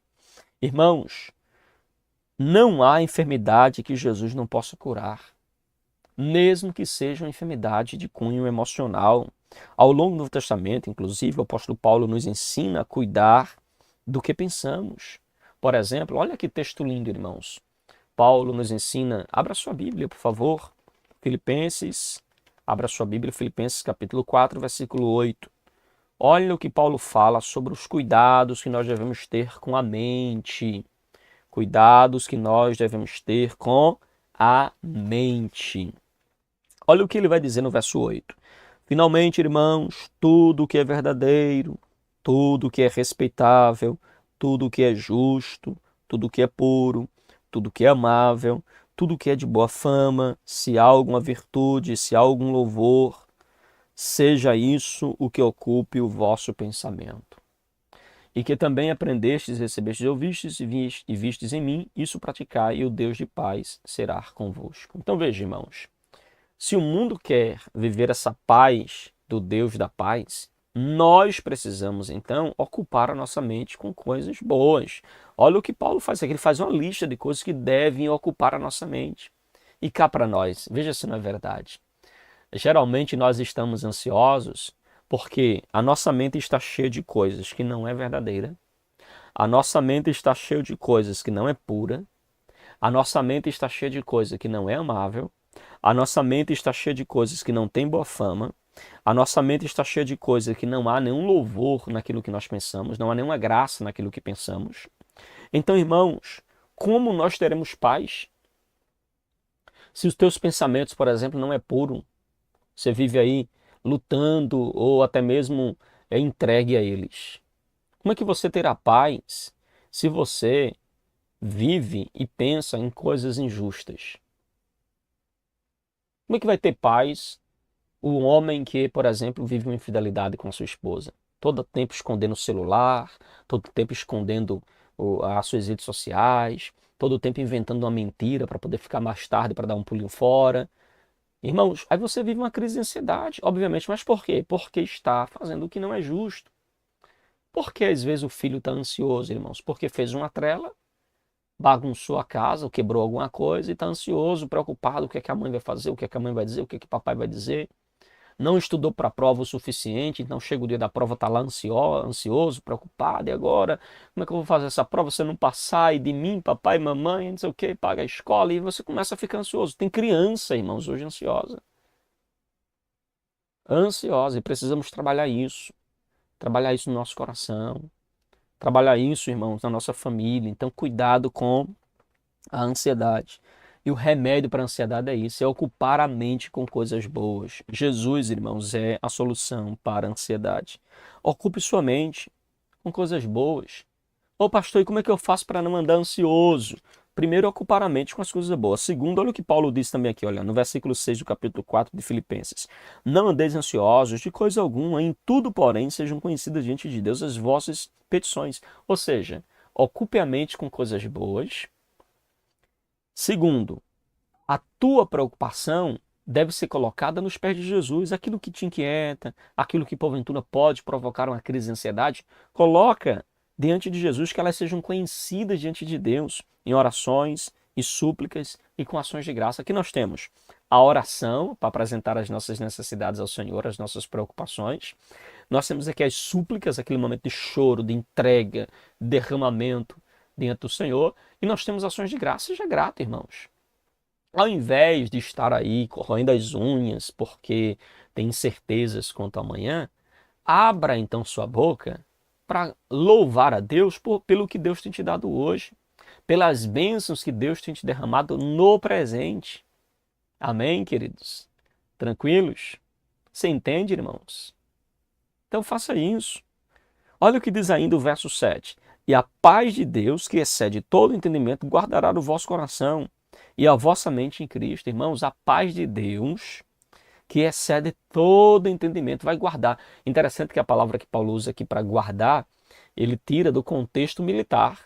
Irmãos, não há enfermidade que Jesus não possa curar, mesmo que seja uma enfermidade de cunho emocional. Ao longo do Novo Testamento, inclusive, o apóstolo Paulo nos ensina a cuidar do que pensamos. Por exemplo, olha que texto lindo, irmãos. Paulo nos ensina, abra sua Bíblia, por favor, abra sua Bíblia, Filipenses capítulo 4, versículo 8. Olha o que Paulo fala sobre os cuidados que nós devemos ter com a mente. Cuidados que nós devemos ter com a mente. Olha o que ele vai dizer no verso 8. Finalmente, irmãos, tudo que é verdadeiro, tudo que é respeitável, tudo que é justo, tudo que é puro, tudo que é amável, tudo que é de boa fama, se há alguma virtude, se há algum louvor, seja isso o que ocupe o vosso pensamento. e que também aprendestes, recebestes e ouvistes e vistes em mim, isso praticai, e o Deus de paz será convosco. Então veja, irmãos, se o mundo quer viver essa paz do Deus da paz, nós precisamos, então, ocupar a nossa mente com coisas boas. Olha o que Paulo faz aqui, ele faz uma lista de coisas que devem ocupar a nossa mente. E cá para nós, veja se não é verdade. Geralmente nós estamos ansiosos porque a nossa mente está cheia de coisas que não é verdadeira, a nossa mente está cheia de coisas que não é pura, a nossa mente está cheia de coisas que não é amável, a nossa mente está cheia de coisas que não tem boa fama, a nossa mente está cheia de coisas que não há nenhum louvor naquilo que nós pensamos, não há nenhuma graça naquilo que pensamos. Então, irmãos, como nós teremos paz se os teus pensamentos, por exemplo, não é puro? Você vive aí lutando ou até mesmo é entregue a eles. Como é que você terá paz se você vive e pensa em coisas injustas? Como é que vai ter paz o homem que, por exemplo, vive uma infidelidade com a sua esposa? Todo tempo escondendo o celular, todo tempo escondendo as suas redes sociais, todo tempo inventando uma mentira para poder ficar mais tarde para dar um pulinho fora. Irmãos, aí você vive uma crise de ansiedade, obviamente, mas por quê? Porque está fazendo o que não é justo. Porque às vezes o filho está ansioso, irmãos? Porque fez uma trela, bagunçou a casa, ou quebrou alguma coisa e está ansioso, preocupado, o que é que a mãe vai fazer, o que é que a mãe vai dizer, o que é que papai vai dizer. Não estudou para a prova o suficiente, então chega o dia da prova, está lá ansioso, preocupado, e agora? Como é que eu vou fazer essa prova se eu não passar? E de mim, papai, mamãe, não sei o que, paga a escola, e você começa a ficar ansioso. Tem criança, irmãos, hoje ansiosa. Ansiosa, e precisamos trabalhar isso no nosso coração, trabalhar isso, irmãos, na nossa família. Então, cuidado com a ansiedade. E o remédio para a ansiedade é isso, é ocupar a mente com coisas boas. Jesus, irmãos, é a solução para a ansiedade. Ocupe sua mente com coisas boas. Ô pastor, e como é que eu faço para não andar ansioso? Primeiro, ocupar a mente com as coisas boas. Segundo, olha o que Paulo diz também aqui, olha, no versículo 6 do capítulo 4 de Filipenses. Não andeis ansiosos de coisa alguma, em tudo, porém, sejam conhecidas diante de Deus as vossas petições. Ou seja, ocupe a mente com coisas boas. Segundo, a tua preocupação deve ser colocada nos pés de Jesus. Aquilo que te inquieta, aquilo que porventura pode provocar uma crise de ansiedade, coloca diante de Jesus, que elas sejam conhecidas diante de Deus, em orações e súplicas e com ações de graça. Aqui nós temos a oração para apresentar as nossas necessidades ao Senhor, as nossas preocupações. Nós temos aqui as súplicas, aquele momento de choro, de entrega, de derramamento diante do Senhor. E nós temos ações de graça. Seja grato, irmãos. Ao invés de estar aí corroendo as unhas porque tem incertezas quanto ao amanhã, abra então sua boca para louvar a Deus pelo que Deus tem te dado hoje, pelas bênçãos que Deus tem te derramado no presente. Amém, queridos? Tranquilos? Você entende, irmãos? Então faça isso. Olha o que diz ainda o verso 7. E a paz de Deus, que excede todo entendimento, guardará o vosso coração e a vossa mente em Cristo. Irmãos, a paz de Deus, que excede todo entendimento, vai guardar. Interessante que a palavra que Paulo usa aqui para guardar, ele tira do contexto militar.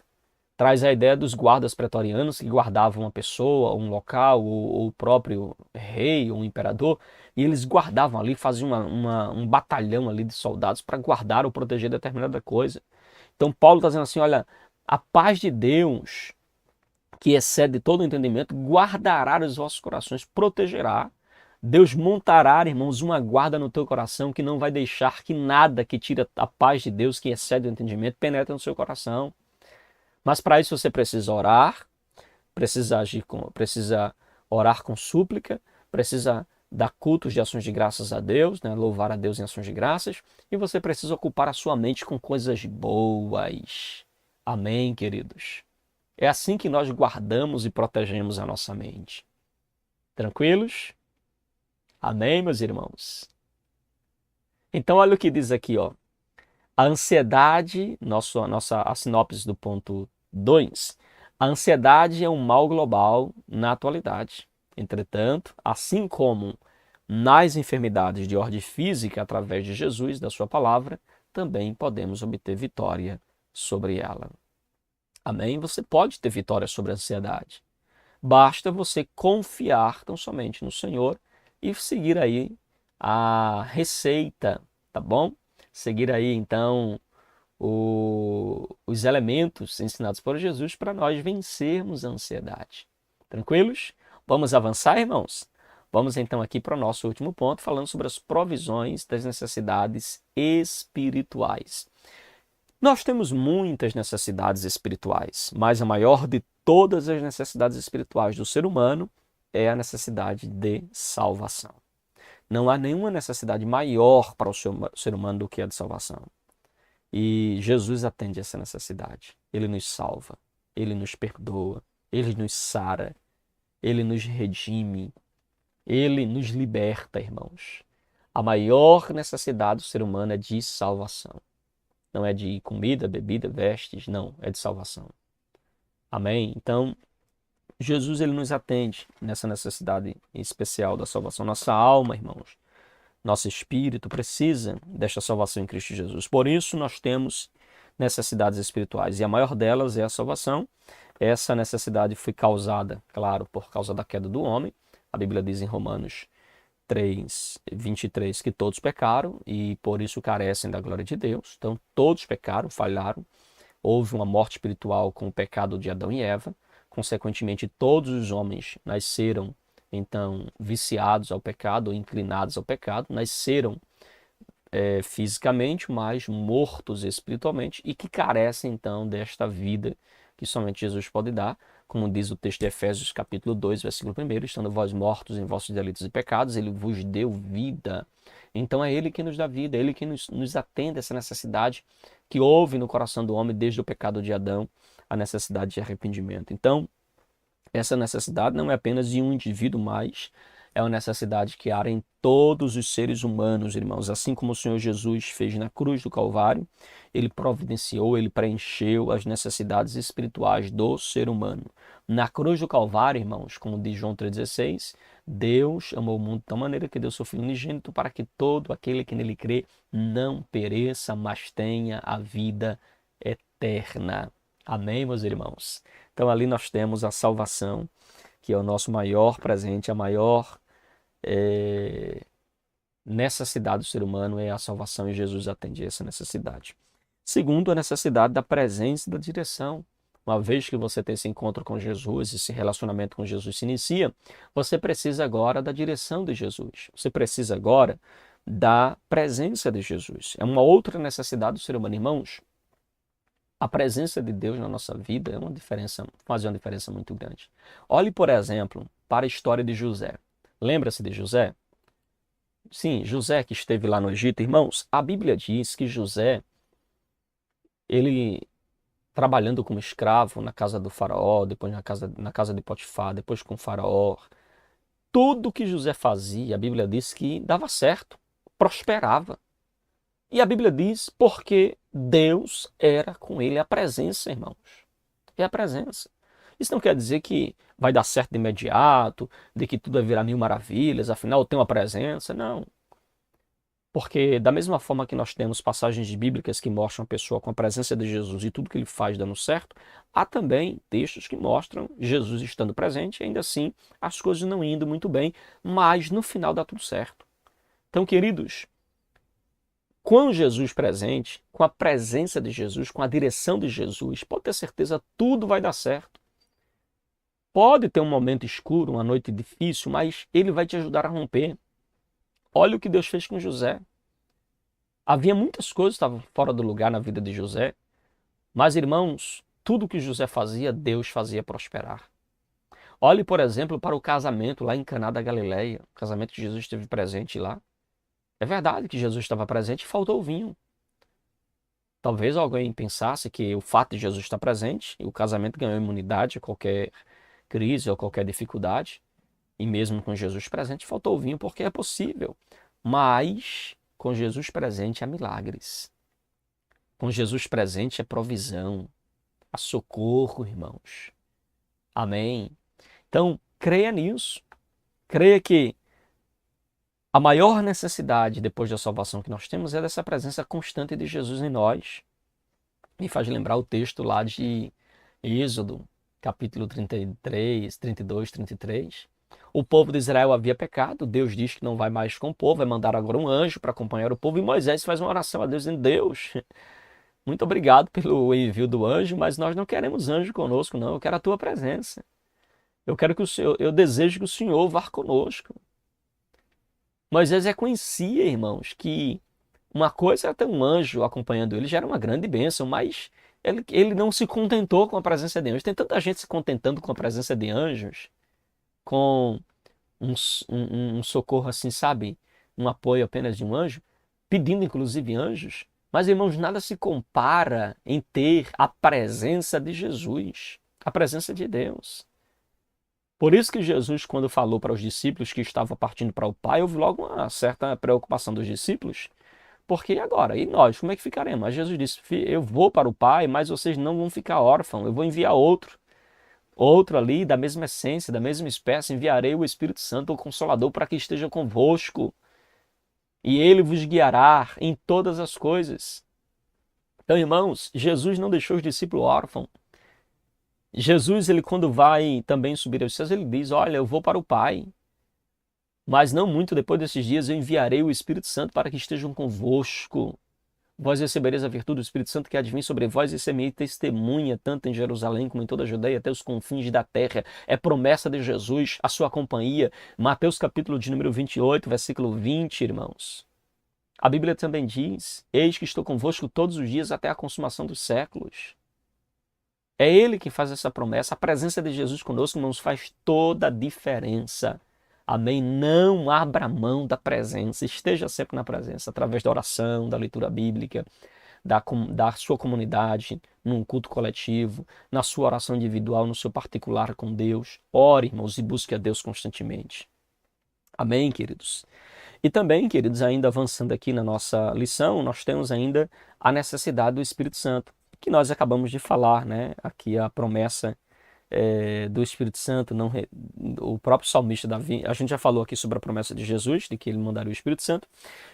Traz a ideia dos guardas pretorianos que guardavam uma pessoa, um local, ou o próprio rei, ou um imperador, e eles guardavam ali, faziam um batalhão ali de soldados para guardar ou proteger determinada coisa. Então Paulo está dizendo assim, olha, a paz de Deus, que excede todo entendimento, guardará os vossos corações, protegerá. Deus montará, irmãos, uma guarda no teu coração que não vai deixar que nada que tira a paz de Deus, que excede o entendimento, penetre no seu coração. Mas para isso você precisa orar, precisa orar com súplica, precisa dar cultos de ações de graças a Deus, né? Louvar a Deus em ações de graças, e você precisa ocupar a sua mente com coisas boas. Amém, queridos? É assim que nós guardamos e protegemos a nossa mente. Tranquilos? Amém, meus irmãos? Então, olha o que diz aqui, ó. A ansiedade, a sinopse do ponto 2. A ansiedade é um mal global na atualidade. Entretanto, assim como nas enfermidades de ordem física, através de Jesus, da sua palavra, também podemos obter vitória sobre ela. Amém? Você pode ter vitória sobre a ansiedade. Basta você confiar tão somente no Senhor e seguir aí a receita, tá bom? Seguir aí, então, os elementos ensinados por Jesus para nós vencermos a ansiedade. Tranquilos? Vamos avançar, irmãos? Vamos então aqui para o nosso último ponto, falando sobre as provisões das necessidades espirituais. Nós temos muitas necessidades espirituais, mas a maior de todas as necessidades espirituais do ser humano é a necessidade de salvação. Não há nenhuma necessidade maior para o ser humano do que a de salvação. E Jesus atende essa necessidade. Ele nos salva, Ele nos perdoa, Ele nos sara, Ele nos redime, Ele nos liberta, irmãos. A maior necessidade do ser humano é de salvação. Não é de comida, bebida, vestes, não, é de salvação. Amém? Então, Jesus ele nos atende nessa necessidade especial da salvação. Nossa alma, irmãos, nosso espírito precisa desta salvação em Cristo Jesus. Por isso nós temos necessidades espirituais e a maior delas é a salvação. Essa necessidade foi causada, claro, por causa da queda do homem. A Bíblia diz em Romanos 3:23 que todos pecaram e por isso carecem da glória de Deus. Então todos pecaram, falharam. Houve uma morte espiritual com o pecado de Adão e Eva. Consequentemente, todos os homens nasceram, então, viciados ao pecado, ou inclinados ao pecado, nasceram fisicamente, mas mortos espiritualmente e que carecem, então, desta vida que somente Jesus pode dar. Como diz o texto de Efésios, capítulo 2, versículo 1, estando vós mortos em vossos delitos e pecados, ele vos deu vida. Então é ele que nos dá vida, é ele que nos atende a essa necessidade que houve no coração do homem desde o pecado de Adão, a necessidade de arrependimento. Então, essa necessidade não é apenas de um indivíduo, mas é uma necessidade que há em todos os seres humanos, irmãos. Assim como o Senhor Jesus fez na cruz do Calvário, ele providenciou, ele preencheu as necessidades espirituais do ser humano. Na cruz do Calvário, irmãos, como diz João 3,16, Deus amou o mundo de tal maneira que deu seu Filho unigênito para que todo aquele que nele crê não pereça, mas tenha a vida eterna. Amém, meus irmãos? Então ali nós temos a salvação, que é o nosso maior presente, a maior necessidade do ser humano é a salvação e Jesus atende essa necessidade. Segundo, a necessidade da presença e da direção. Uma vez que você tem esse encontro com Jesus, esse relacionamento com Jesus se inicia, você precisa agora da direção de Jesus. Você precisa agora da presença de Jesus. É uma outra necessidade do ser humano. Irmãos, a presença de Deus na nossa vida é faz uma diferença muito grande. Olhe, por exemplo, para a história de José. Lembra-se de José? Sim, José que esteve lá no Egito. Irmãos, a Bíblia diz que José, ele trabalhando como escravo na casa do faraó, depois na casa de Potifar, depois com o faraó, tudo que José fazia, a Bíblia diz que dava certo, prosperava. E a Bíblia diz porque Deus era com ele, a presença, irmãos. É a presença. Isso não quer dizer que vai dar certo de imediato, de que tudo vai virar mil maravilhas, afinal eu tenho a presença. Não. Porque da mesma forma que nós temos passagens bíblicas que mostram a pessoa com a presença de Jesus e tudo que ele faz dando certo, há também textos que mostram Jesus estando presente e ainda assim as coisas não indo muito bem, mas no final dá tudo certo. Então, queridos, com Jesus presente, com a presença de Jesus, com a direção de Jesus, pode ter certeza, tudo vai dar certo. Pode ter um momento escuro, uma noite difícil, mas ele vai te ajudar a romper. Olha o que Deus fez com José. Havia muitas coisas que estavam fora do lugar na vida de José, mas, irmãos, tudo que José fazia, Deus fazia prosperar. Olhe, por exemplo, para o casamento lá em Caná da Galileia, o casamento que Jesus esteve presente lá. É verdade que Jesus estava presente e faltou o vinho. Talvez alguém pensasse que o fato de Jesus estar presente e o casamento ganhou imunidade a qualquer crise ou qualquer dificuldade, e mesmo com Jesus presente faltou o vinho, porque é possível. Mas com Jesus presente há milagres. Com Jesus presente é provisão, há socorro, irmãos. Amém? Então, creia nisso. Creia que a maior necessidade depois da salvação que nós temos é dessa presença constante de Jesus em nós. Me faz lembrar o texto lá de Êxodo, capítulo 33, 32, 33. O povo de Israel havia pecado, Deus diz que não vai mais com o povo, vai mandar agora um anjo para acompanhar o povo, e Moisés faz uma oração a Deus, dizendo: Deus, muito obrigado pelo envio do anjo, mas nós não queremos anjo conosco, não, eu quero a tua presença. Eu quero que o Senhor, eu desejo que o Senhor vá conosco. Moisés reconhecia, irmãos, que uma coisa era ter um anjo acompanhando ele, já era uma grande bênção, mas ele não se contentou com a presença de anjos. Tem tanta gente se contentando com a presença de anjos, com um socorro assim, sabe? Um apoio apenas de um anjo, pedindo inclusive anjos. Mas, irmãos, nada se compara em ter a presença de Jesus, a presença de Deus. Por isso que Jesus, quando falou para os discípulos que estava partindo para o Pai, houve logo uma certa preocupação dos discípulos. Porque agora? E nós? Como é que ficaremos? Mas Jesus disse: eu vou para o Pai, mas vocês não vão ficar órfãos. Eu vou enviar outro. Outro ali, da mesma essência, da mesma espécie. Enviarei o Espírito Santo, o Consolador, para que esteja convosco. E ele vos guiará em todas as coisas. Então, irmãos, Jesus não deixou os discípulos órfãos. Jesus, ele quando vai também subir aos céus, ele diz: olha, eu vou para o Pai. Mas não muito depois desses dias eu enviarei o Espírito Santo para que estejam convosco. Vós recebereis a virtude do Espírito Santo que há de vir sobre vós e serei testemunha, tanto em Jerusalém como em toda a Judeia, até os confins da terra. É promessa de Jesus, a sua companhia. Mateus capítulo de número 28, versículo 20, irmãos. A Bíblia também diz: eis que estou convosco todos os dias até a consumação dos séculos. É Ele que faz essa promessa. A presença de Jesus conosco, irmãos, faz toda a diferença. Amém? Não abra mão da presença. Esteja sempre na presença, através da oração, da leitura bíblica, da sua comunidade, num culto coletivo, na sua oração individual, no seu particular com Deus. Ore, irmãos, e busque a Deus constantemente. Amém, queridos? E também, queridos, ainda avançando aqui na nossa lição, nós temos ainda a necessidade do Espírito Santo, que nós acabamos de falar, né? Aqui a promessa do Espírito Santo, o próprio salmista Davi, a gente já falou aqui sobre a promessa de Jesus, de que ele mandaria o Espírito Santo,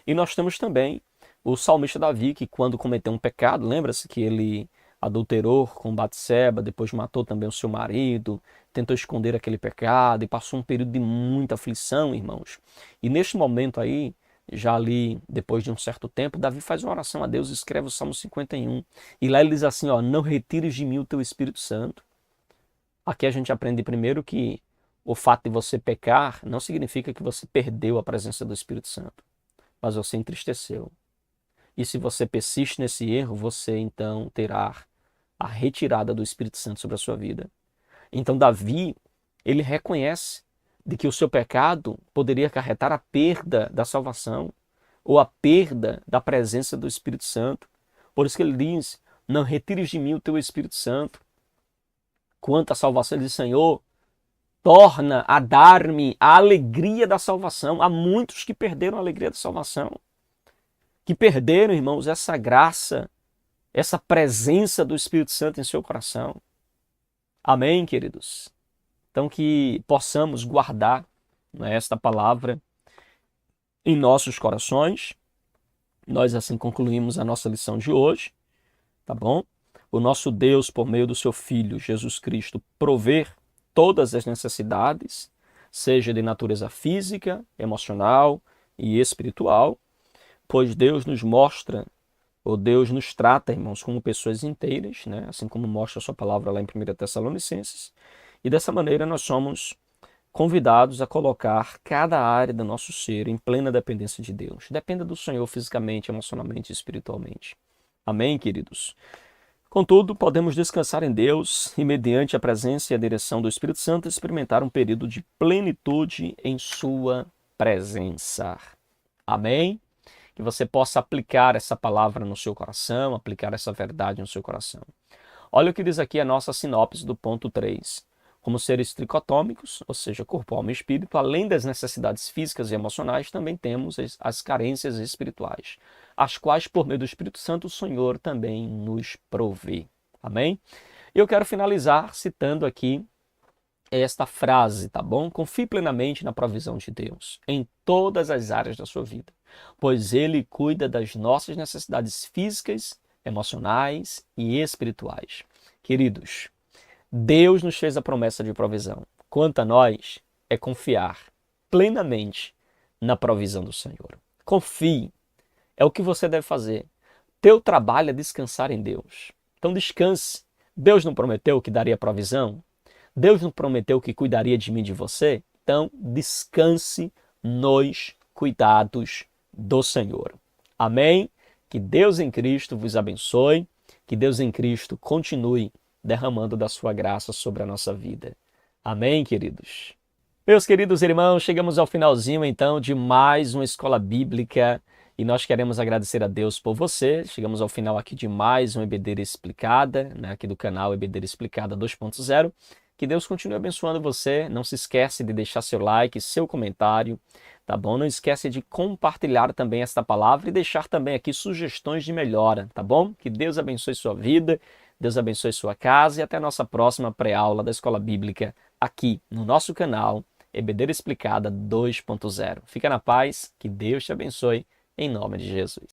e nós temos também o salmista Davi, que quando cometeu um pecado, lembra-se que ele adulterou com Batseba, depois matou também o seu marido, tentou esconder aquele pecado e passou um período de muita aflição, irmãos. E neste momento aí, já ali, depois de um certo tempo, Davi faz uma oração a Deus, escreve o Salmo 51. E lá ele diz assim, ó: não retires de mim o teu Espírito Santo. Aqui a gente aprende primeiro que o fato de você pecar não significa que você perdeu a presença do Espírito Santo, mas você entristeceu. E se você persiste nesse erro, você então terá a retirada do Espírito Santo sobre a sua vida. Então Davi, ele reconhece de que o seu pecado poderia acarretar a perda da salvação ou a perda da presença do Espírito Santo. Por isso que ele diz: não retires de mim o teu Espírito Santo. Quanto à salvação, ele diz: Senhor, torna a dar-me a alegria da salvação. Há muitos que perderam a alegria da salvação, que perderam, irmãos, essa graça, essa presença do Espírito Santo em seu coração. Amém, queridos? Então que possamos guardar, né, esta palavra em nossos corações. Nós assim concluímos a nossa lição de hoje, tá bom? O nosso Deus, por meio do seu Filho, Jesus Cristo, prover todas as necessidades, seja de natureza física, emocional e espiritual, pois Deus nos mostra, ou Deus nos trata, irmãos, como pessoas inteiras, né? Assim como mostra a sua palavra lá em 1 Tessalonicenses, e dessa maneira nós somos convidados a colocar cada área do nosso ser em plena dependência de Deus. Dependa do Senhor fisicamente, emocionalmente e espiritualmente. Amém, queridos? Contudo, podemos descansar em Deus e, mediante a presença e a direção do Espírito Santo, experimentar um período de plenitude em sua presença. Amém? Que você possa aplicar essa palavra no seu coração, aplicar essa verdade no seu coração. Olha o que diz aqui a nossa sinopse do ponto 3. Como seres tricotômicos, ou seja, corpo, alma e espírito, além das necessidades físicas e emocionais, também temos as carências espirituais, as quais, por meio do Espírito Santo, o Senhor também nos provê. Amém? Eu quero finalizar citando aqui esta frase, tá bom? Confie plenamente na provisão de Deus em todas as áreas da sua vida, pois Ele cuida das nossas necessidades físicas emocionais e espirituais. Queridos, Deus nos fez a promessa de provisão. Quanto a nós, é confiar plenamente na provisão do Senhor. Confie, é o que você deve fazer. Teu trabalho é descansar em Deus. Então descanse. Deus não prometeu que daria provisão? Deus não prometeu que cuidaria de mim e de você? Então descanse nos cuidados do Senhor. Amém? Que Deus em Cristo vos abençoe. Que Deus em Cristo continue derramando da sua graça sobre a nossa vida. Amém, queridos? Meus queridos irmãos, chegamos ao finalzinho então de mais uma escola bíblica e nós queremos agradecer a Deus por você. Chegamos ao final aqui de mais uma EBD Explicada, aqui do canal EBD Explicada 2.0. Que Deus continue abençoando você. Não se esquece de deixar seu like, seu comentário, tá bom? Não esquece de compartilhar também esta palavra e deixar também aqui sugestões de melhora, tá bom? Que Deus abençoe sua vida, Deus abençoe sua casa e até a nossa próxima pré-aula da Escola Bíblica aqui no nosso canal EBD Explicada 2.0. Fica na paz, que Deus te abençoe, em nome de Jesus.